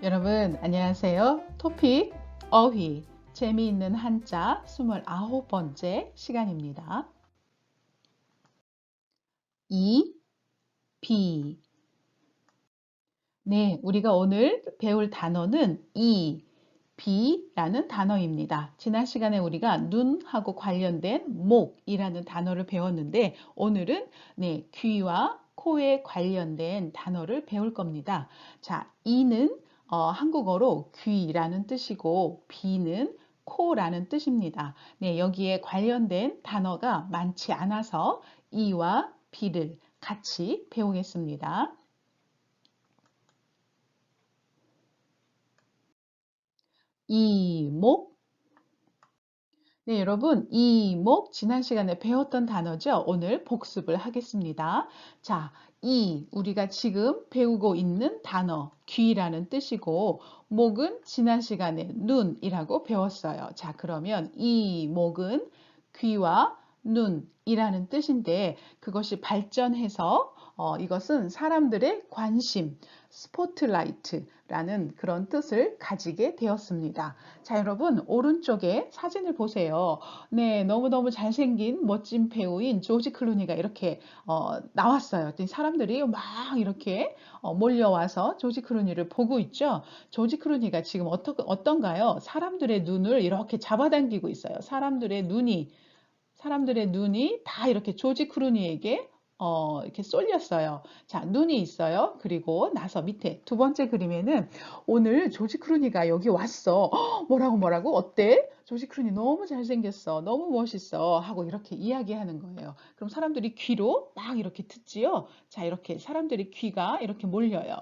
여러분 안녕하세요. 토픽 어휘 재미있는 한자 29번째 시간입니다. 이, 비. 네, 우리가 오늘 배울 단어는 이, 비라는 단어입니다. 지난 시간에 우리가 눈하고 관련된 목이라는 단어를 배웠는데 오늘은 귀와 코에 관련된 단어를 배울 겁니다. 자, 이는 한국어로 귀라는 뜻이고 비는 코라는 뜻입니다. 네, 여기에 관련된 단어가 많지 않아서 이와 비를 같이 배우겠습니다. 이목. 네, 여러분, 이목 지난 시간에 배웠던 단어죠. 오늘 복습을 하겠습니다. 자, 우리가 지금 배우고 있는 단어 귀라는 뜻이고 목은 지난 시간에 눈이라고 배웠어요. 자, 그러면 이목은 귀와 눈이라는 뜻인데 그것이 발전해서 이것은 사람들의 관심, 스포트라이트라는 그런 뜻을 가지게 되었습니다. 자, 여러분, 오른쪽에 사진을 보세요. 네, 너무너무 잘생긴 멋진 배우인 조지 클루니가 이렇게 나왔어요. 사람들이 막 이렇게 몰려와서 조지 클루니를 보고 있죠. 조지 클루니가 지금 어떤가요? 사람들의 눈을 이렇게 잡아당기고 있어요. 사람들의 눈이 다 이렇게 조지 클루니에게 이렇게 쏠렸어요. 자, 눈이 있어요. 그리고 나서 밑에 두 번째 그림에는 오늘 조지 클루니가 여기 왔어. 뭐라고 어때? 조지 클루니 너무 잘생겼어. 너무 멋있어. 하고 이렇게 이야기하는 거예요. 그럼 사람들이 귀로 막 이렇게 듣지요. 자, 이렇게 사람들이 귀가 이렇게 몰려요.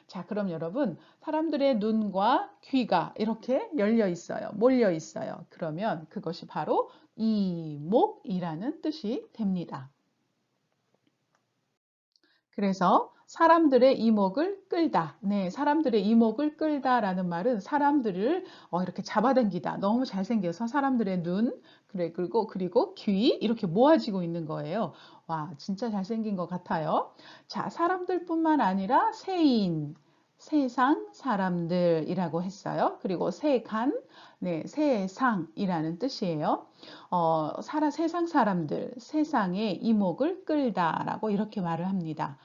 자, 그럼 여러분, 사람들의 눈과 귀가 이렇게 열려 있어요. 몰려 있어요. 그러면 그것이 바로 이목이라는 뜻이 됩니다. 그래서 사람들의 이목을 끌다. 네, 사람들의 이목을 끌다라는 말은 사람들을 이렇게 잡아당기다. 너무 잘생겨서 사람들의 눈, 그리고 귀 이렇게 모아지고 있는 거예요. 와, 진짜 잘생긴 것 같아요. 자, 사람들뿐만 아니라 세인, 세상 사람들이라고 했어요. 그리고 세간, 네, 세상이라는 뜻이에요. 세상 사람들, 세상의 이목을 끌다라고 이렇게 말을 합니다.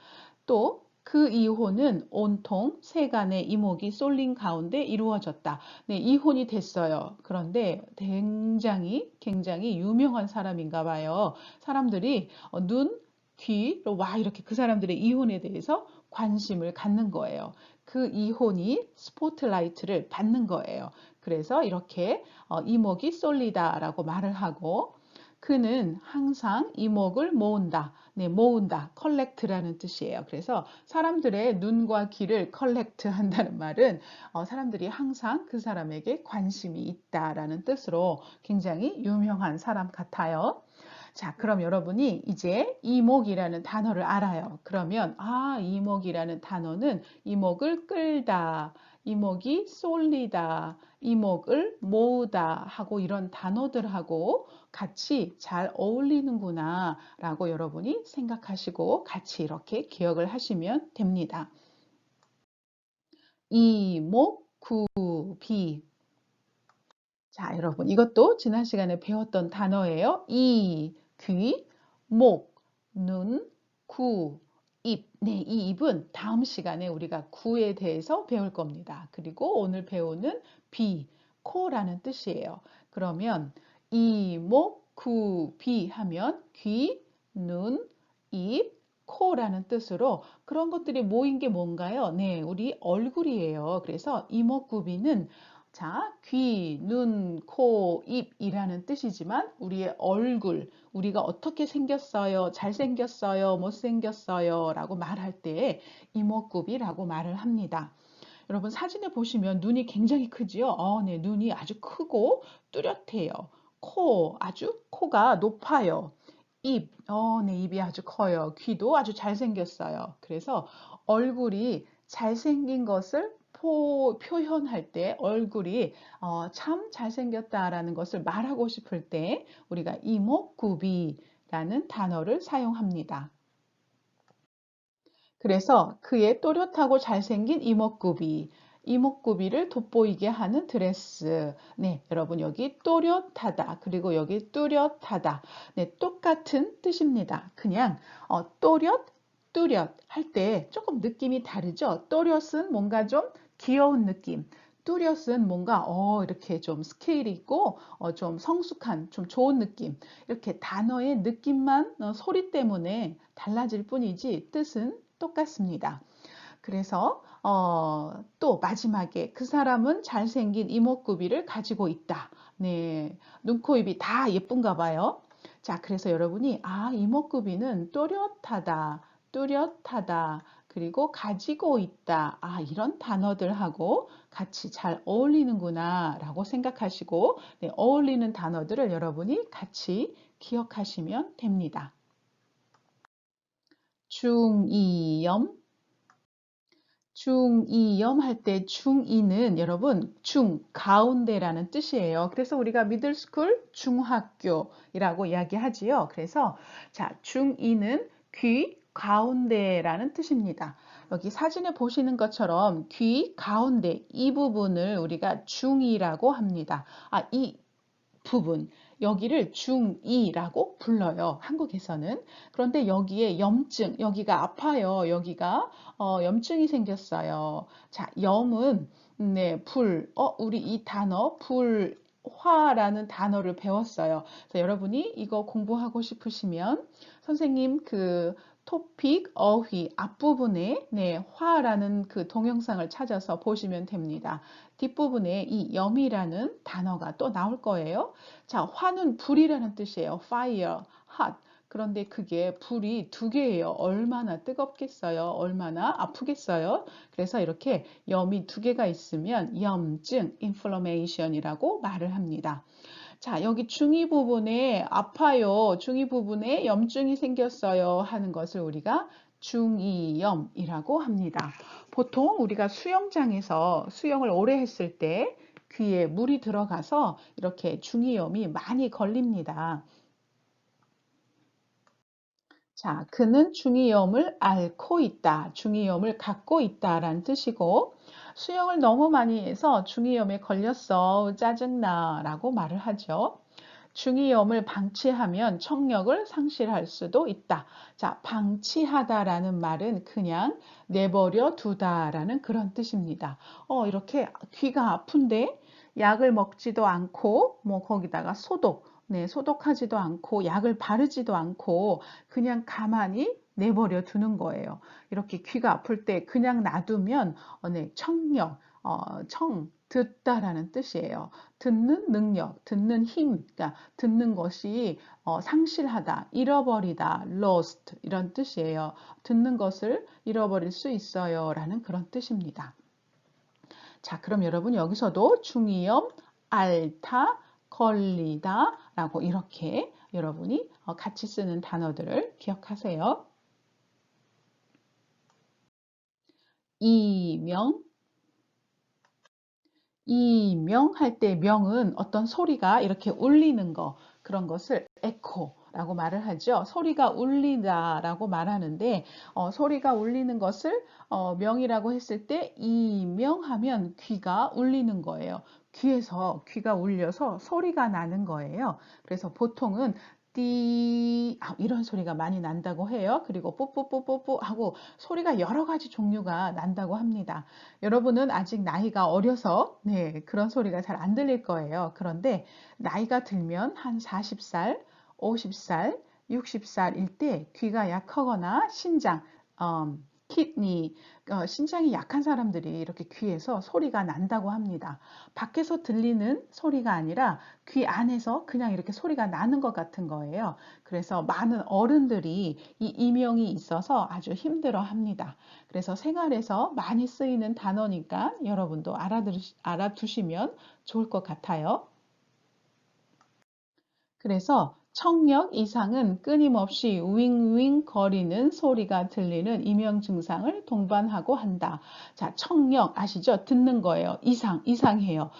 또 그 이혼은 온통 세간의 이목이 쏠린 가운데 이루어졌다. 네, 이혼이 됐어요. 그런데 굉장히 유명한 사람인가 봐요. 사람들이 눈, 귀로 와 이렇게 그 사람들의 이혼에 대해서 관심을 갖는 거예요. 그 이혼이 스포트라이트를 받는 거예요. 그래서 이렇게 이목이 쏠리다라고 말을 하고 그는 항상 이목을 모은다. 네, 모은다. 컬렉트라는 뜻이에요. 그래서 사람들의 눈과 귀를 컬렉트 한다는 말은 사람들이 항상 그 사람에게 관심이 있다라는 뜻으로 굉장히 유명한 사람 같아요. 자, 그럼 여러분이 이제 이목이라는 단어를 알아요. 그러면 이목이라는 단어는 이목을 끌다, 이목이 쏠리다, 이목을 모으다 하고 이런 단어들하고 같이 잘 어울리는구나 라고 여러분이 생각하시고 같이 이렇게 기억을 하시면 됩니다. 이목구비. 자, 여러분, 이것도 지난 시간에 배웠던 단어예요. 귀, 목, 눈, 구, 입. 네, 이 입은 다음 시간에 우리가 구에 대해서 배울 겁니다. 그리고 오늘 배우는 코라는 뜻이에요. 그러면 목, 구, 비 하면 귀, 눈, 입, 코라는 뜻으로 그런 것들이 모인 게 뭔가요? 네, 우리 얼굴이에요. 그래서 이목구비는 자, 귀, 눈, 코, 입이라는 뜻이지만 우리의 얼굴, 우리가 어떻게 생겼어요? 잘생겼어요? 못생겼어요? 라고 말할 때 이목구비라고 말을 합니다. 여러분 사진에 보시면 눈이 굉장히 크지요? 네, 눈이 아주 크고 뚜렷해요. 코가 높아요. 네, 입이 아주 커요. 귀도 아주 잘생겼어요. 그래서 얼굴이 잘생긴 것을 표현할 때 얼굴이 참 잘생겼다라는 것을 말하고 싶을 때 우리가 이목구비라는 단어를 사용합니다. 그래서 그의 또렷하고 잘생긴 이목구비. 이목구비를 돋보이게 하는 드레스. 네, 여러분 여기 또렷하다. 그리고 여기 뚜렷하다. 네, 똑같은 뜻입니다. 그냥 또렷, 뚜렷 할 때 조금 느낌이 다르죠? 또렷은 뭔가 좀 귀여운 느낌. 뚜렷은 뭔가 이렇게 좀 스케일이 있고 좀 성숙한 좀 좋은 느낌. 이렇게 단어의 느낌만 소리 때문에 달라질 뿐이지 뜻은 똑같습니다. 그래서 또 마지막에 그 사람은 잘생긴 이목구비를 가지고 있다. 네, 눈, 코, 입이 다 예쁜가 봐요. 자, 그래서 여러분이 이목구비는 또렷하다, 뚜렷하다, 그리고 가지고 있다. 이런 단어들하고 같이 잘 어울리는구나 라고 생각하시고 네, 어울리는 단어들을 여러분이 같이 기억하시면 됩니다. 중이염, 중이염 할 때 중이는 여러분 중, 가운데라는 뜻이에요. 그래서 우리가 미들스쿨, 중학교이라고 이야기하지요. 그래서 자, 중이는 귀, 가운데라는 뜻입니다. 여기 사진에 보시는 것처럼 귀, 가운데 이 부분을 우리가 중이라고 합니다. 이 부분, 여기를 중2라고 불러요. 한국에서는. 그런데 여기에 염증, 여기가 아파요. 여기가 염증이 생겼어요. 자, 염은 네, 불. 우리 이 단어 불화라는 단어를 배웠어요. 그래서 여러분이 이거 공부하고 싶으시면 선생님 그 토픽 어휘 앞부분에 네, 화라는 그 동영상을 찾아서 보시면 됩니다. 뒷부분에 이 염이라는 단어가 또 나올 거예요. 자, 화는 불이라는 뜻이에요. fire, hot. 그런데 그게 불이 두 개예요. 얼마나 뜨겁겠어요? 얼마나 아프겠어요? 그래서 이렇게 염이 두 개가 있으면 염증, inflammation이라고 말을 합니다. 자, 여기 중이 부분에 아파요. 중이 부분에 염증이 생겼어요. 하는 것을 우리가 중이염이라고 합니다. 보통 우리가 수영장에서 수영을 오래 했을 때 귀에 물이 들어가서 이렇게 중이염이 많이 걸립니다. 자, 그는 중이염을 앓고 있다. 중이염을 갖고 있다라는 뜻이고 수영을 너무 많이 해서 중이염에 걸렸어. 짜증나 라고 말을 하죠. 중이염을 방치하면 청력을 상실할 수도 있다. 자, 방치하다라는 말은 그냥 내버려 두다라는 그런 뜻입니다. 이렇게 귀가 아픈데 약을 먹지도 않고 뭐 거기다가 소독, 네, 소독하지도 않고 약을 바르지도 않고 그냥 가만히 내버려 두는 거예요. 이렇게 귀가 아플 때 그냥 놔두면 네, 청력, 듣다라는 뜻이에요. 듣는 능력, 듣는 힘, 그러니까 듣는 것이 상실하다, 잃어버리다, lost 이런 뜻이에요. 듣는 것을 잃어버릴 수 있어요 라는 그런 뜻입니다. 자, 그럼 여러분 여기서도 중이염, 앓다, 걸리다 라고 이렇게 여러분이 같이 쓰는 단어들을 기억하세요. 이명, 이명할 때 명은 어떤 소리가 이렇게 울리는 거, 그런 것을 에코라고 말을 하죠. 소리가 울리다라고 말하는데 소리가 울리는 것을 명이라고 했을 때 이명하면 귀가 울리는 거예요. 귀에서 귀가 울려서 소리가 나는 거예요. 그래서 보통은 이런 소리가 많이 난다고 해요. 그리고 뿌뿌뿌뿌뿌 하고 소리가 여러 가지 종류가 난다고 합니다. 여러분은 아직 나이가 어려서 네, 그런 소리가 잘 안 들릴 거예요. 그런데 나이가 들면 한 40살, 50살, 60살일 때 귀가 약하거나 신장, 키드니, 신장이 약한 사람들이 이렇게 귀에서 소리가 난다고 합니다. 밖에서 들리는 소리가 아니라 귀 안에서 그냥 이렇게 소리가 나는 것 같은 거예요. 그래서 많은 어른들이 이 이명이 있어서 아주 힘들어 합니다. 그래서 생활에서 많이 쓰이는 단어니까 여러분도 알아두시면 좋을 것 같아요. 그래서 청력 이상은 끊임없이 윙윙 거리는 소리가 들리는 이명 증상을 동반하고 한다. 자, 청력 아시죠? 듣는 거예요. 이상해요.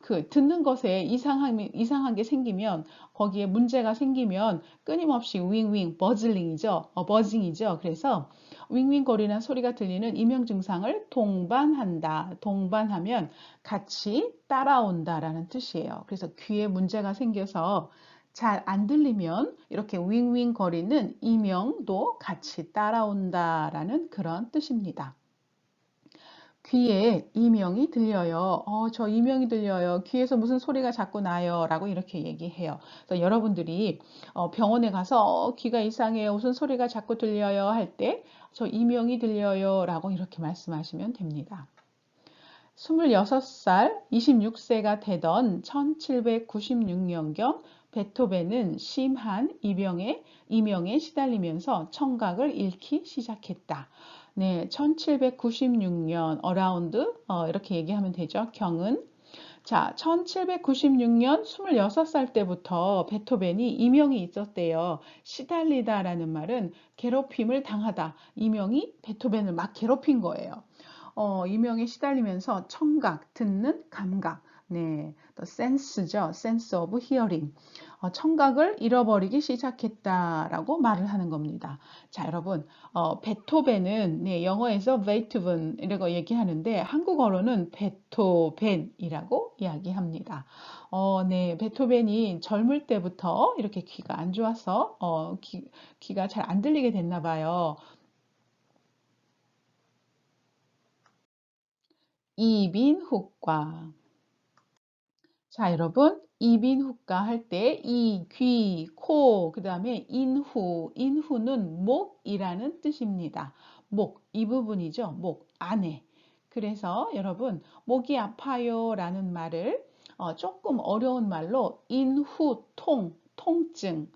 그 듣는 것에 이상한 게 생기면 거기에 문제가 생기면 끊임없이 윙윙 버즐링이죠. 버징이죠. 그래서 윙윙거리는 소리가 들리는 이명 증상을 동반한다. 동반하면 같이 따라온다라는 뜻이에요. 그래서 귀에 문제가 생겨서 잘 안 들리면 이렇게 윙윙거리는 이명도 같이 따라온다라는 그런 뜻입니다. 귀에 이명이 들려요. 저 이명이 들려요. 귀에서 무슨 소리가 자꾸 나요. 라고 이렇게 얘기해요. 그래서 여러분들이 병원에 가서 귀가 이상해요. 무슨 소리가 자꾸 들려요. 할 때 저 이명이 들려요. 라고 이렇게 말씀하시면 됩니다. 26살, 26세가 되던 1796년경 베토벤은 심한 이명에 시달리면서 청각을 잃기 시작했다. 네, 1796년 어라운드 이렇게 얘기하면 되죠. 경은 자, 1796년 26살 때부터 베토벤이 이명이 있었대요. 시달리다라는 말은 괴롭힘을 당하다. 이명이 베토벤을 막 괴롭힌 거예요. 이명에 시달리면서 청각, 듣는 감각, 네, the sense죠. sense of hearing. 청각을 잃어버리기 시작했다라고 말을 하는 겁니다. 자, 여러분, 베토벤은 네, 영어에서 베이토벤이라고 얘기하는데 한국어로는 베토벤이라고 이야기합니다. 네, 베토벤이 젊을 때부터 이렇게 귀가 안 좋아서 귀가 잘 안 들리게 됐나 봐요. 이빈후과. 자, 여러분, 이빈후과 할 때 이, 귀, 코, 그 다음에 인후. 인후는 목이라는 뜻입니다. 목, 이 부분이죠. 목, 안에. 그래서 여러분, 목이 아파요 라는 말을 조금 어려운 말로 인후통, 통증,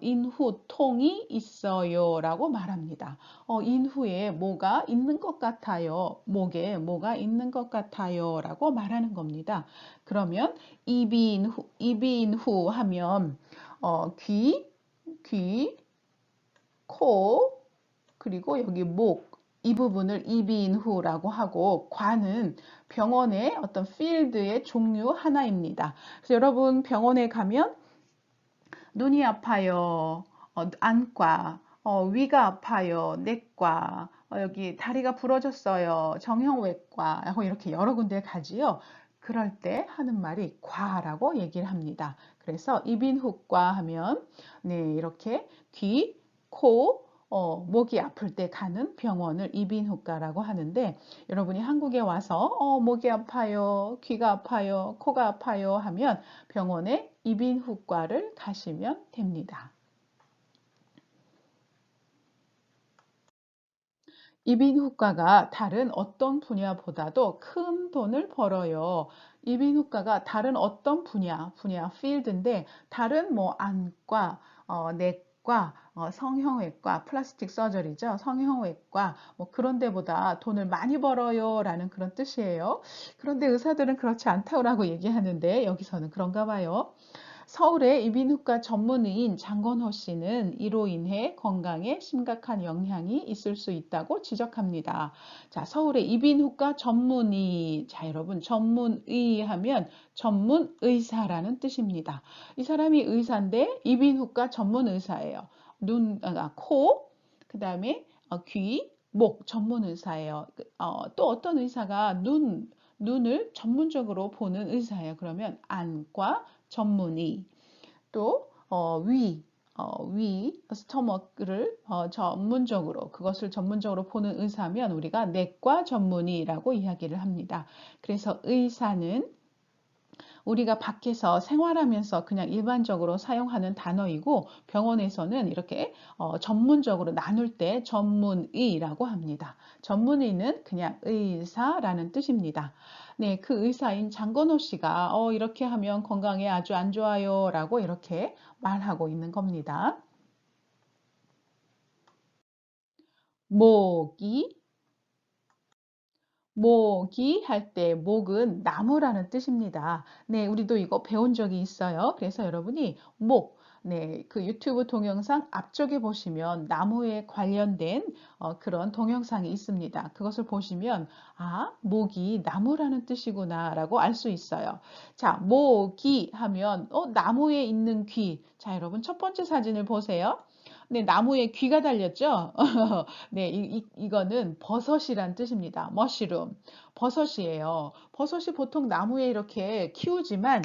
인후통이 있어요 라고 말합니다. 인후에 뭐가 있는 것 같아요. 목에 뭐가 있는 것 같아요 라고 말하는 겁니다. 그러면 이비인후 하면 귀, 코, 그리고 여기 목, 이 부분을 이비인후라고 하고 과는 병원의 어떤 필드의 종류 하나입니다. 그래서 여러분 병원에 가면 눈이 아파요. 안과. 위가 아파요. 내과. 여기 다리가 부러졌어요. 정형외과. 하고 이렇게 여러 군데 가지요. 그럴 때 하는 말이 과라고 얘기를 합니다. 그래서 이빈후과 하면 네, 이렇게 귀, 코, 목이 아플 때 가는 병원을 이빈후과라고 하는데 여러분이 한국에 와서 목이 아파요, 귀가 아파요, 코가 아파요 하면 병원에 이빈후과를 가시면 됩니다. 이빈후과가 다른 어떤 분야보다도 큰 돈을 벌어요. 이빈후과가 다른 어떤 분야, 필드인데 다른 뭐 안과, 내과, 성형외과, 플라스틱 서저리죠. 성형외과, 뭐 그런 데보다 돈을 많이 벌어요 라는 그런 뜻이에요. 그런데 의사들은 그렇지 않다고 얘기하는데 여기서는 그런가 봐요. 서울의 이비인후과 전문의인 장건호 씨는 이로 인해 건강에 심각한 영향이 있을 수 있다고 지적합니다. 자, 서울의 이비인후과 전문의. 자, 여러분, 전문의 하면 전문 의사라는 뜻입니다. 이 사람이 의사인데 이비인후과 전문 의사예요. 코, 그 다음에 귀, 목 전문 의사예요. 또 어떤 의사가 눈을 전문적으로 보는 의사예요. 그러면 안과 전문의, 또 스토머크를 전문적으로 그것을 전문적으로 보는 의사면 우리가 내과 전문의라고 이야기를 합니다. 그래서 의사는 우리가 밖에서 생활하면서 그냥 일반적으로 사용하는 단어이고 병원에서는 이렇게 전문적으로 나눌 때 전문의라고 합니다. 전문의는 그냥 의사라는 뜻입니다. 네, 그 의사인 장건호 씨가 이렇게 하면 건강에 아주 안 좋아요 라고 이렇게 말하고 있는 겁니다. 모기, 모기 할 때 목은 나무라는 뜻입니다. 네, 우리도 이거 배운 적이 있어요. 그래서 여러분이 네, 그 유튜브 동영상 앞쪽에 보시면 나무에 관련된 그런 동영상이 있습니다. 그것을 보시면 목이 나무라는 뜻이구나라고 알 수 있어요. 자, 모기 하면 나무에 있는 귀. 자, 여러분 첫 번째 사진을 보세요. 네, 나무에 귀가 달렸죠? 네, 이거는 버섯이란 뜻입니다. 머시룸. 버섯이에요. 버섯이 보통 나무에 이렇게 키우지만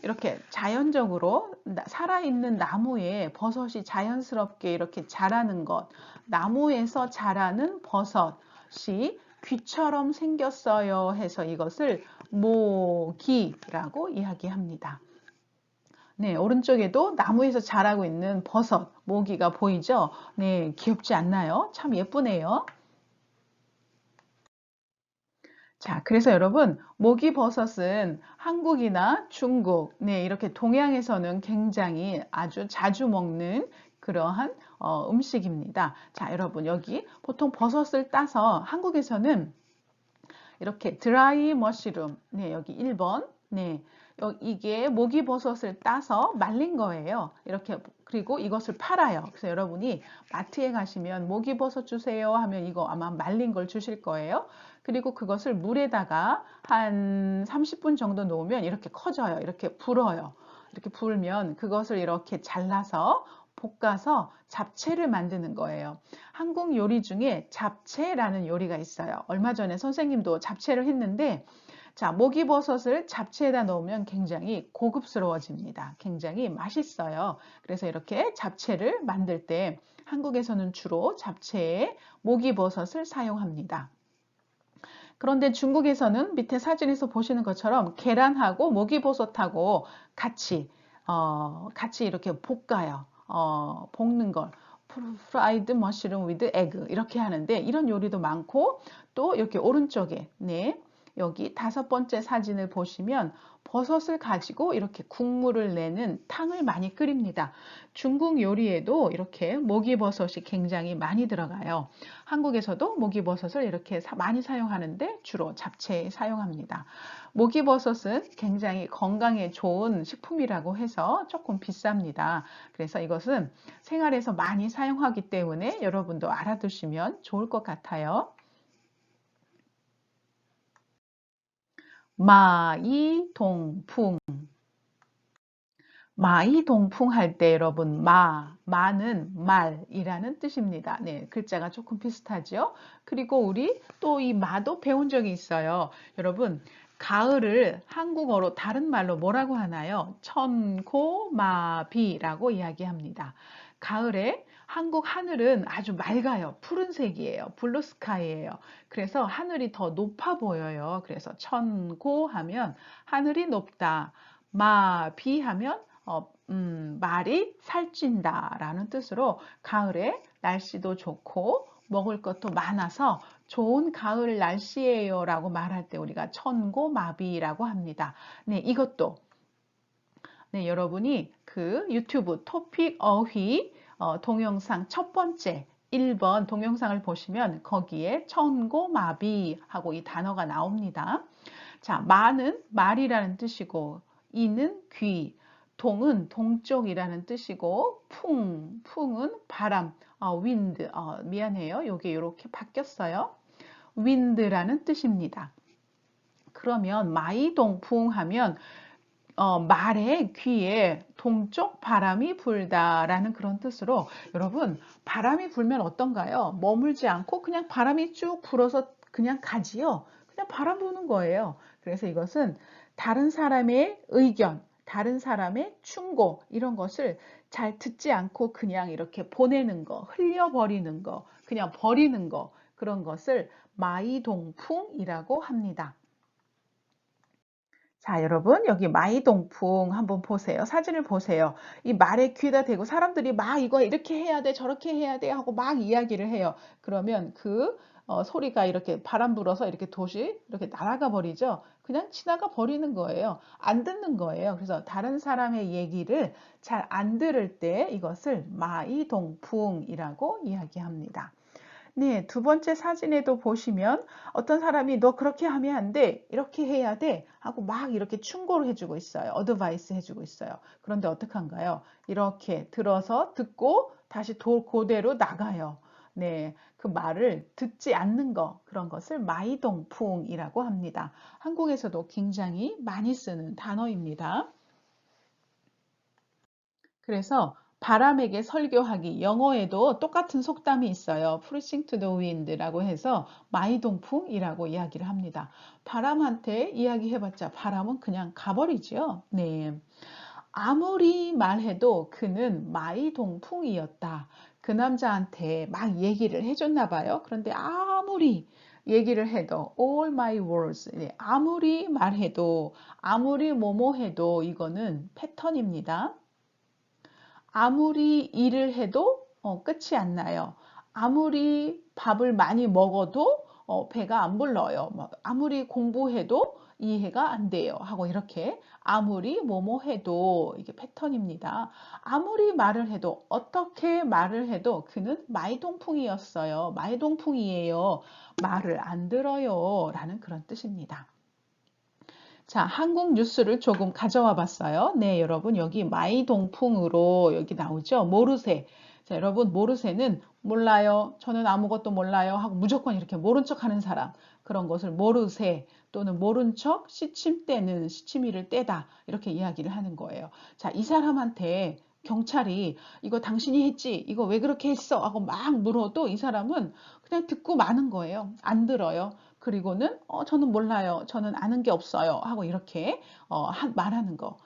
이렇게 자연적으로 살아있는 나무에 버섯이 자연스럽게 이렇게 자라는 것, 나무에서 자라는 버섯이 귀처럼 생겼어요 해서 이것을 모기라고 이야기합니다. 네, 오른쪽에도 나무에서 자라고 있는 버섯, 모기가 보이죠? 네, 귀엽지 않나요? 참 예쁘네요. 자, 그래서 여러분, 모기버섯은 한국이나 중국, 네, 이렇게 동양에서는 굉장히 아주 자주 먹는 그러한 음식입니다. 자, 여러분, 여기 보통 버섯을 따서 한국에서는 이렇게 드라이 머쉬룸, 네, 여기 1번, 네, 이게 모기버섯을 따서 말린 거예요. 이렇게, 그리고 이것을 팔아요. 그래서 여러분이 마트에 가시면 모기버섯 주세요 하면 이거 아마 말린 걸 주실 거예요. 그리고 그것을 물에다가 한 30분 정도 놓으면 이렇게 커져요. 이렇게 불어요. 이렇게 불면 그것을 이렇게 잘라서 볶아서 잡채를 만드는 거예요. 한국 요리 중에 잡채라는 요리가 있어요. 얼마 전에 선생님도 잡채를 했는데, 자, 목이버섯을 잡채에다 넣으면 굉장히 고급스러워집니다. 굉장히 맛있어요. 그래서 이렇게 잡채를 만들 때 한국에서는 주로 잡채에 목이버섯을 사용합니다. 그런데 중국에서는 밑에 사진에서 보시는 것처럼 계란하고 목이버섯하고 같이 같이 이렇게 볶아요. 볶는 걸 프라이드 머쉬룸 위드 에그 이렇게 하는데 이런 요리도 많고 또 이렇게 오른쪽에 네 여기 5번째 사진을 보시면 버섯을 가지고 이렇게 국물을 내는 탕을 많이 끓입니다. 중국 요리에도 이렇게 목이버섯이 굉장히 많이 들어가요. 한국에서도 목이버섯을 이렇게 많이 사용하는데 주로 잡채에 사용합니다. 목이버섯은 굉장히 건강에 좋은 식품이라고 해서 조금 비쌉니다. 그래서 이것은 생활에서 많이 사용하기 때문에 여러분도 알아두시면 좋을 것 같아요. 마이동풍. 마이동풍 할 때 여러분 마는 말이라는 뜻입니다. 네, 글자가 조금 비슷하죠. 그리고 우리 또 이 마도 배운 적이 있어요. 여러분 가을을 한국어로 다른 말로 뭐라고 하나요? 천고마비라고 이야기합니다. 가을에 한국 하늘은 아주 맑아요. 푸른색이에요. 블루스카이예요. 그래서 하늘이 더 높아 보여요. 그래서 천고 하면 하늘이 높다. 마비 하면 말이 살찐다라는 뜻으로 가을에 날씨도 좋고 먹을 것도 많아서 좋은 가을 날씨예요라고 말할 때 우리가 천고마비라고 합니다. 네, 이것도 네, 여러분이 그 유튜브 토픽 어휘 동영상 첫 번째 1번 동영상을 보시면 거기에 천고마비 하고 이 단어가 나옵니다. 자, 마는 말이라는 뜻이고 이는 귀, 동은 동쪽이라는 뜻이고 풍은 바람, 윈드, 미안해요. 요게 이렇게 바뀌었어요. 윈드라는 뜻입니다. 그러면 마이동풍 하면 말의 귀에 동쪽 바람이 불다라는 그런 뜻으로 여러분 바람이 불면 어떤가요? 머물지 않고 그냥 바람이 쭉 불어서 그냥 가지요. 그냥 바람 부는 거예요. 그래서 이것은 다른 사람의 의견, 다른 사람의 충고 이런 것을 잘 듣지 않고 그냥 이렇게 보내는 거, 흘려버리는 거, 그냥 버리는 거 그런 것을 마이동풍이라고 합니다. 자, 여러분, 여기 마이동풍 한번 보세요. 사진을 보세요. 이 말에 귀에다 대고 사람들이 막 이거 이렇게 해야 돼, 저렇게 해야 돼 하고 막 이야기를 해요. 그러면 그 소리가 이렇게 바람 불어서 이렇게 돛이 이렇게 날아가 버리죠. 그냥 지나가 버리는 거예요. 안 듣는 거예요. 그래서 다른 사람의 얘기를 잘 안 들을 때 이것을 마이동풍이라고 이야기합니다. 네, 두 번째 사진에도 보시면 어떤 사람이 너 그렇게 하면 안 돼, 이렇게 해야 돼 하고 막 이렇게 충고를 해주고 있어요. 어드바이스 해주고 있어요. 그런데 어떡한가요? 이렇게 들어서 듣고 다시 그대로 나가요. 네, 그 말을 듣지 않는 거, 그런 것을 마이동풍이라고 합니다. 한국에서도 굉장히 많이 쓰는 단어입니다. 그래서 바람에게 설교하기. 영어에도 똑같은 속담이 있어요. Preaching to the wind라고 해서 마이동풍이라고 이야기를 합니다. 바람한테 이야기해봤자 바람은 그냥 가버리죠. 네. 아무리 말해도 그는 마이동풍이었다. 그 남자한테 막 얘기를 해줬나 봐요. 그런데 아무리 얘기를 해도 all my words, 아무리 말해도 아무리 뭐뭐 해도 이거는 패턴입니다. 아무리 일을 해도 끝이 안 나요. 아무리 밥을 많이 먹어도 배가 안 불러요. 아무리 공부해도 이해가 안 돼요. 하고 이렇게 아무리 뭐뭐 해도 이게 패턴입니다. 아무리 말을 해도 어떻게 말을 해도 그는 마이동풍이었어요. 마이동풍이에요. 말을 안 들어요. 라는 그런 뜻입니다. 자, 한국 뉴스를 조금 가져와 봤어요. 네, 여러분, 여기 마이동풍으로 여기 나오죠? 모르세. 자, 여러분, 모르세는 몰라요. 저는 아무것도 몰라요. 하고 무조건 이렇게 모른 척 하는 사람. 그런 것을 모르세 또는 모른 척 시침대는 시치미를 떼다. 이렇게 이야기를 하는 거예요. 자, 이 사람한테 경찰이 이거 당신이 했지? 이거 왜 그렇게 했어? 하고 막 물어도 이 사람은 그냥 듣고 마는 거예요. 안 들어요. 그리고는 저는 몰라요. 저는 아는 게 없어요. 하고 이렇게 말하는 거.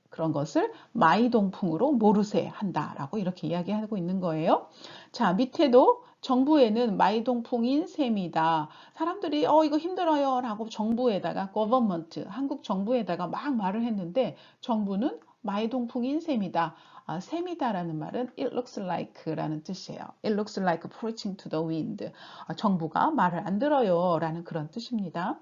그런 것을 마이동풍으로 모르세 한다라고 이렇게 이야기하고 있는 거예요. 자, 밑에도 정부에는 마이동풍인 셈이다. 사람들이 이거 힘들어요 라고 정부에다가 government, 한국 정부에다가 막 말을 했는데 정부는 마이동풍인 셈이다. 셈이다라는 말은 it looks like 라는 뜻이에요. It looks like preaching to the wind. 정부가 말을 안 들어요 라는 그런 뜻입니다.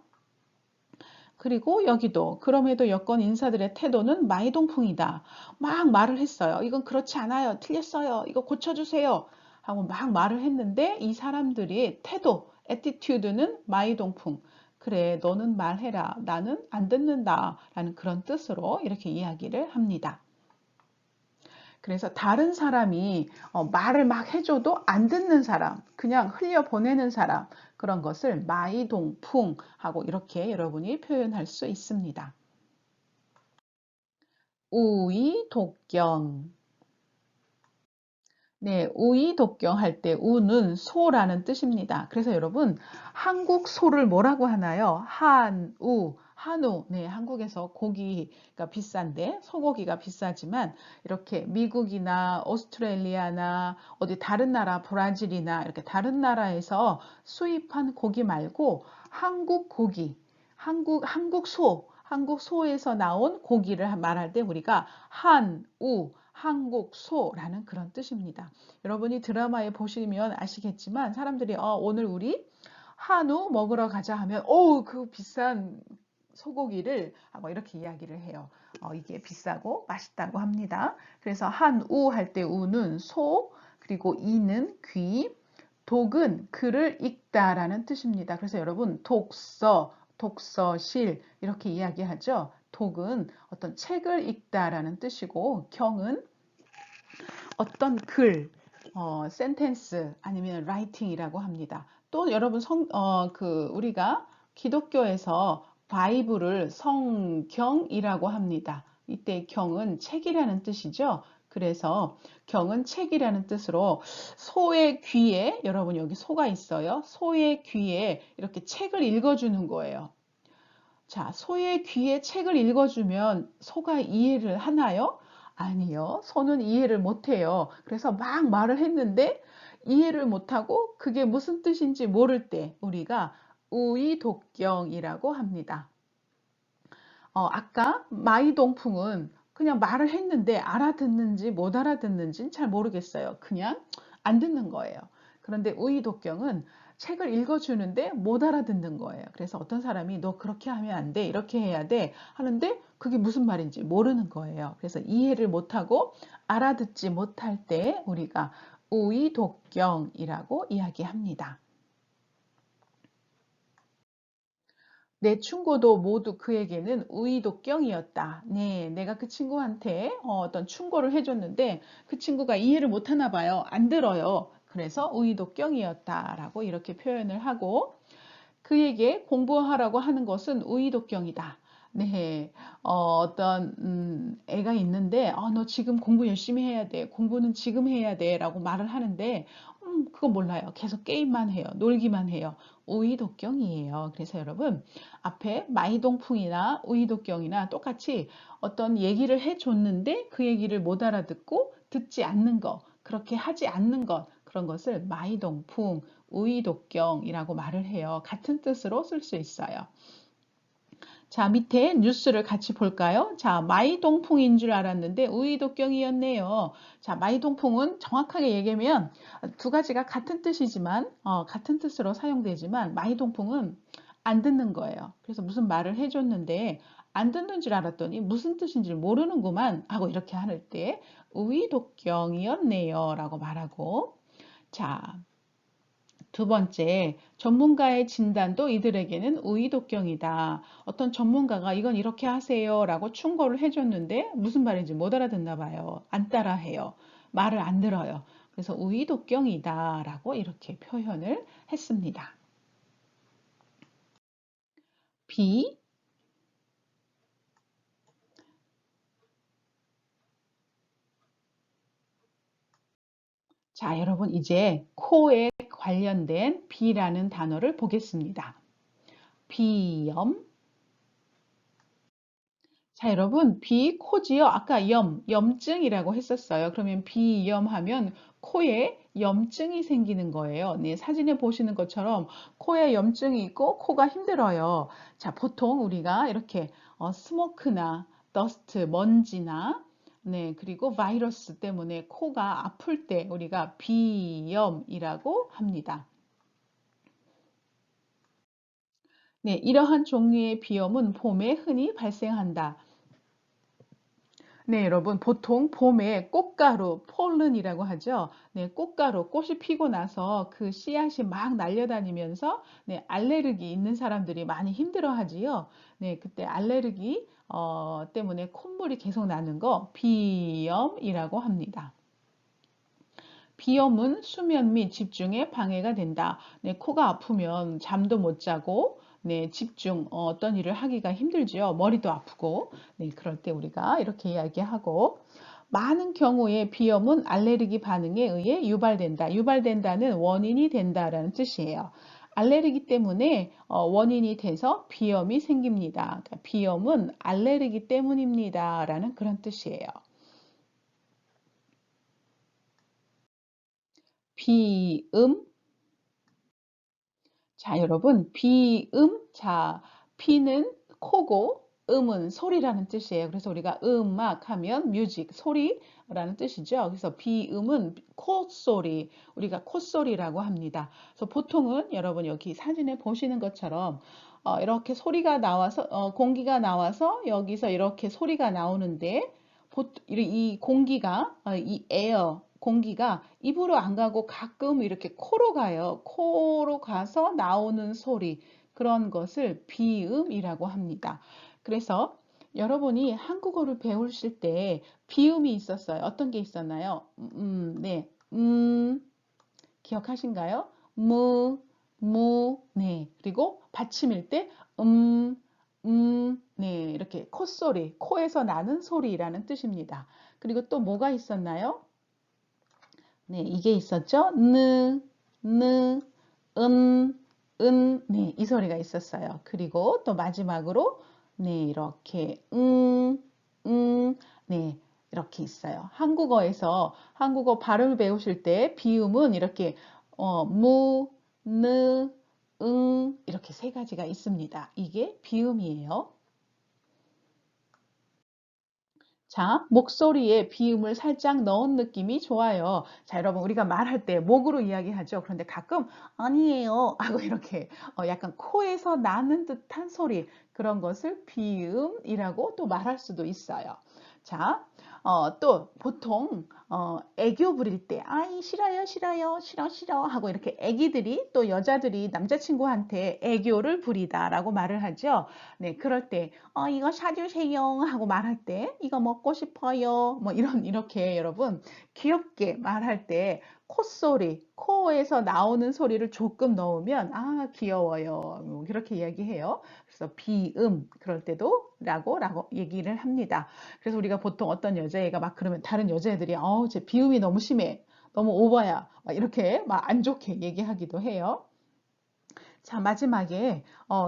그리고 여기도 그럼에도 여권 인사들의 태도는 마이동풍이다. 막 말을 했어요. 이건 그렇지 않아요. 틀렸어요. 이거 고쳐주세요. 하고 막 말을 했는데 이 사람들의 태도, attitude는 마이동풍. 그래, 너는 말해라. 나는 안 듣는다. 라는 그런 뜻으로 이렇게 이야기를 합니다. 그래서 다른 사람이 말을 막 해줘도 안 듣는 사람, 그냥 흘려보내는 사람, 그런 것을 마이동풍하고 이렇게 여러분이 표현할 수 있습니다. 우이독경. 네, 우이독경 할 때 우는 소라는 뜻입니다. 그래서 여러분 한국 소를 뭐라고 하나요? 한우. 한우. 네, 한국에서 고기가 비싼데 소고기가 비싸지만 이렇게 미국이나 오스트레일리아나 어디 다른 나라 브라질이나 이렇게 다른 나라에서 수입한 고기 말고 한국 고기, 한국 소, 한국 소에서 나온 고기를 말할 때 우리가 한우 한국소라는 그런 뜻입니다. 여러분이 드라마에 보시면 아시겠지만 사람들이 오늘 우리 한우 먹으러 가자 하면 그 비싼 소고기를 하고 이렇게 이야기를 해요. 이게 비싸고 맛있다고 합니다. 그래서 한우 할 때 우는 소, 그리고 이는 귀, 독은 글을 읽다라는 뜻입니다. 그래서 여러분 독서, 독서실 이렇게 이야기하죠. 독은 어떤 책을 읽다라는 뜻이고 경은 어떤 글, 센텐스 아니면 라이팅이라고 합니다. 또 여러분 우리가 기독교에서 바이블을 성경이라고 합니다. 이때 경은 책이라는 뜻이죠. 그래서 경은 책이라는 뜻으로 소의 귀에 여러분 여기 소가 있어요. 소의 귀에 이렇게 책을 읽어주는 거예요. 자, 소의 귀에 책을 읽어주면 소가 이해를 하나요? 아니요. 소는 이해를 못해요. 그래서 막 말을 했는데 이해를 못하고 그게 무슨 뜻인지 모를 때 우리가 우이독경이라고 합니다. 아까 마이동풍은 그냥 말을 했는데 알아듣는지 못 알아듣는지는 잘 모르겠어요. 그냥 안 듣는 거예요. 그런데 우이독경은 책을 읽어주는데 못 알아듣는 거예요. 그래서 어떤 사람이 너 그렇게 하면 안 돼, 이렇게 해야 돼 하는데 그게 무슨 말인지 모르는 거예요. 그래서 이해를 못하고 알아듣지 못할 때 우리가 우이독경이라고 이야기합니다. 내 충고도 모두 그에게는 우이독경이었다. 네, 내가 그 친구한테 어떤 충고를 해줬는데 그 친구가 이해를 못하나 봐요. 안 들어요. 그래서 우이독경이었다라고 이렇게 표현을 하고 그에게 공부하라고 하는 것은 우이독경이다. 네, 어떤 애가 있는데 너 지금 공부 열심히 해야 돼. 공부는 지금 해야 돼. 라고 말을 하는데 그거 몰라요. 계속 게임만 해요. 놀기만 해요. 우이독경이에요. 그래서 여러분 앞에 마이동풍이나 우이독경이나 똑같이 어떤 얘기를 해줬는데 그 얘기를 못 알아듣고 듣지 않는 거, 그렇게 하지 않는 것, 그런 것을 마이동풍, 우이독경이라고 말을 해요. 같은 뜻으로 쓸 수 있어요. 자, 밑에 뉴스를 같이 볼까요? 자, 마이동풍인 줄 알았는데 우이독경이었네요. 자, 마이동풍은 정확하게 얘기하면 두 가지가 같은 뜻이지만, 같은 뜻으로 사용되지만, 마이동풍은 안 듣는 거예요. 그래서 무슨 말을 해줬는데, 안 듣는 줄 알았더니 무슨 뜻인지 모르는구만 하고 이렇게 할 때 우이독경이었네요 라고 말하고, 자, 두 번째, 전문가의 진단도 이들에게는 우이독경이다. 어떤 전문가가 이건 이렇게 하세요 라고 충고를 해줬는데 무슨 말인지 못 알아듣나 봐요. 안 따라해요. 말을 안 들어요. 그래서 우이독경이다 라고 이렇게 표현을 했습니다. 비, 자, 여러분 이제 코에 관련된 비라는 단어를 보겠습니다. 비염, 자, 여러분, 비코지요. 아까 염증이라고 했었어요. 그러면 비염하면 코에 염증이 생기는 거예요. 네, 사진에 보시는 것처럼 코에 염증이 있고 코가 힘들어요. 자, 보통 우리가 이렇게 스모크나 더스트, 먼지나 네, 그리고 바이러스 때문에 코가 아플 때 우리가 비염이라고 합니다. 네, 이러한 종류의 비염은 봄에 흔히 발생한다. 네, 여러분, 보통 봄에 꽃가루, 폴른이라고 하죠. 네, 꽃가루, 꽃이 피고 나서 그 씨앗이 막 날려다니면서 네, 알레르기 있는 사람들이 많이 힘들어 하지요. 네, 그때 알레르기 때문에 콧물이 계속 나는 거 비염이라고 합니다. 비염은 수면 및 집중에 방해가 된다. 네, 코가 아프면 잠도 못 자고, 네, 집중, 어떤 일을 하기가 힘들지요. 머리도 아프고, 네, 그럴 때 우리가 이렇게 이야기하고, 많은 경우에 비염은 알레르기 반응에 의해 유발된다. 유발된다는 원인이 된다라는 뜻이에요. 알레르기 때문에 원인이 돼서 비염이 생깁니다. 그러니까 비염은 알레르기 때문입니다라는 그런 뜻이에요. 비음, 자, 여러분, 자, 비는 코고, 음은 소리라는 뜻이에요. 그래서 우리가 음악 하면 뮤직, 소리라는 뜻이죠. 그래서 비음은 콧소리, 우리가 콧소리라고 합니다. 그래서 보통은 여러분 여기 사진에 보시는 것처럼 이렇게 소리가 나와서, 공기가 나와서 여기서 이렇게 소리가 나오는데, 이 공기가, 이 에어, 공기가 입으로 안 가고 가끔 이렇게 코로 가요. 코로 가서 나오는 소리. 그런 것을 비음이라고 합니다. 그래서 여러분이 한국어를 배우실 때 비음이 있었어요. 어떤 게 있었나요? 네. 기억하신가요? 네. 그리고 받침일 때, 네. 이렇게 콧소리, 코에서 나는 소리라는 뜻입니다. 그리고 또 뭐가 있었나요? 네, 이게 있었죠? 느, 네, 이 소리가 있었어요. 그리고 또 마지막으로, 네, 이렇게, 네, 이렇게 있어요. 한국어에서, 한국어 발음을 배우실 때 비음은 이렇게, 느, 이렇게 세 가지가 있습니다. 이게 비음이에요. 자, 목소리에 비음을 살짝 넣은 느낌이 좋아요. 자, 여러분, 우리가 말할 때 목으로 이야기하죠. 그런데 가끔 아니에요 하고 이렇게 약간 코에서 나는 듯한 소리, 그런 것을 비음이라고 또 말할 수도 있어요. 자, 또 보통 애교 부릴 때 아이 싫어요 싫어요 싫어 싫어 하고 이렇게 애기들이 또 여자들이 남자친구한테 애교를 부리다라고 말을 하죠. 네, 그럴 때 이거 사주세요 하고 말할 때 이거 먹고 싶어요 뭐 이렇게 여러분 귀엽게 말할 때 콧소리, 코에서 나오는 소리를 조금 넣으면 귀여워요. 뭐 그렇게 이야기해요. 그래서 비음 그럴 때도 라고 얘기를 합니다. 그래서 우리가 보통 어떤 여자애가 막 그러면 다른 여자애들이 쟤 비음이 너무 심해. 너무 오버야. 막 이렇게 막 안 좋게 얘기하기도 해요. 자, 마지막에,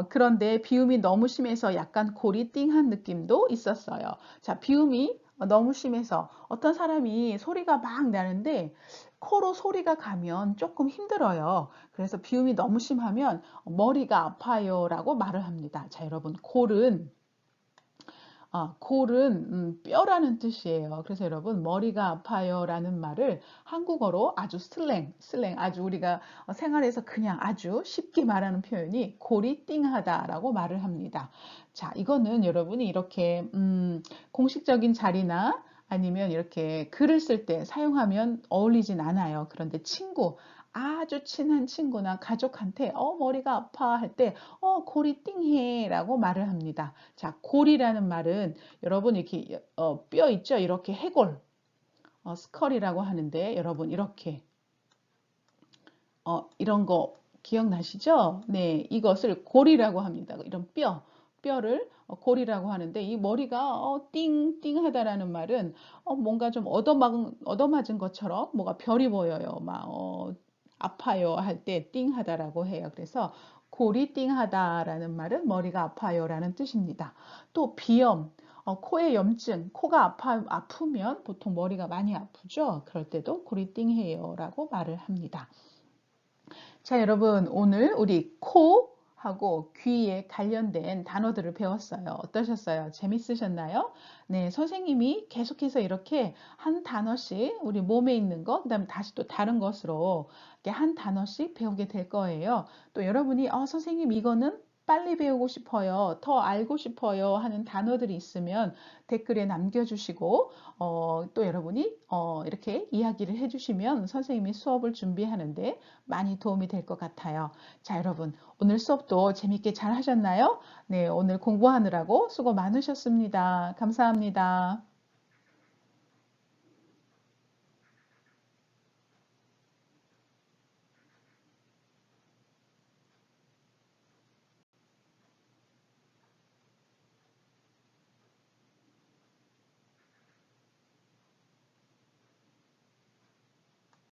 그런데 비움이 너무 심해서 약간 골이 띵한 느낌도 있었어요. 자, 비움이 너무 심해서 어떤 사람이 소리가 막 나는데 코로 소리가 가면 조금 힘들어요. 그래서 비움이 너무 심하면 머리가 아파요라고 말을 합니다. 자, 여러분, 골은 뼈라는 뜻이에요. 그래서 여러분 머리가 아파요라는 말을 한국어로 아주 슬랭 아주 우리가 생활에서 그냥 아주 쉽게 말하는 표현이 골이 띵하다라고 말을 합니다. 자, 이거는 여러분이 이렇게 공식적인 자리나 아니면 이렇게 글을 쓸 때 사용하면 어울리진 않아요. 그런데 아주 친한 친구나 가족한테 머리가 아파 할 때 골이 띵해 라고 말을 합니다. 자, 골이라는 말은 여러분 이렇게 뼈 있죠? 이렇게 해골, 스컬이라고 하는데 여러분 이렇게 이런 거 기억나시죠? 네, 이것을 골이라고 합니다. 이런 뼈를 골이라고 하는데 이 머리가 띵띵하다라는 말은 뭔가 좀 얻어맞은 것처럼 뭐가 별이 보여요. 막 아파요 할 때 띵하다라고 해요. 그래서 골이 띵하다라는 말은 머리가 아파요라는 뜻입니다. 또 비염, 코의 염증, 코가 아프면 보통 머리가 많이 아프죠. 그럴 때도 골이 띵해요라고 말을 합니다. 자, 여러분, 오늘 우리 코하고 귀에 관련된 단어들을 배웠어요. 어떠셨어요? 재밌으셨나요? 네, 선생님이 계속해서 이렇게 한 단어씩 우리 몸에 있는 거, 그다음에 다시 또 다른 것으로 이렇게 한 단어씩 배우게 될 거예요. 또 여러분이, 선생님, 이거는 빨리 배우고 싶어요. 더 알고 싶어요. 하는 단어들이 있으면 댓글에 남겨주시고, 또 여러분이 이렇게 이야기를 해주시면 선생님이 수업을 준비하는데 많이 도움이 될 것 같아요. 자, 여러분, 오늘 수업도 재밌게 잘 하셨나요? 네, 오늘 공부하느라고 수고 많으셨습니다. 감사합니다.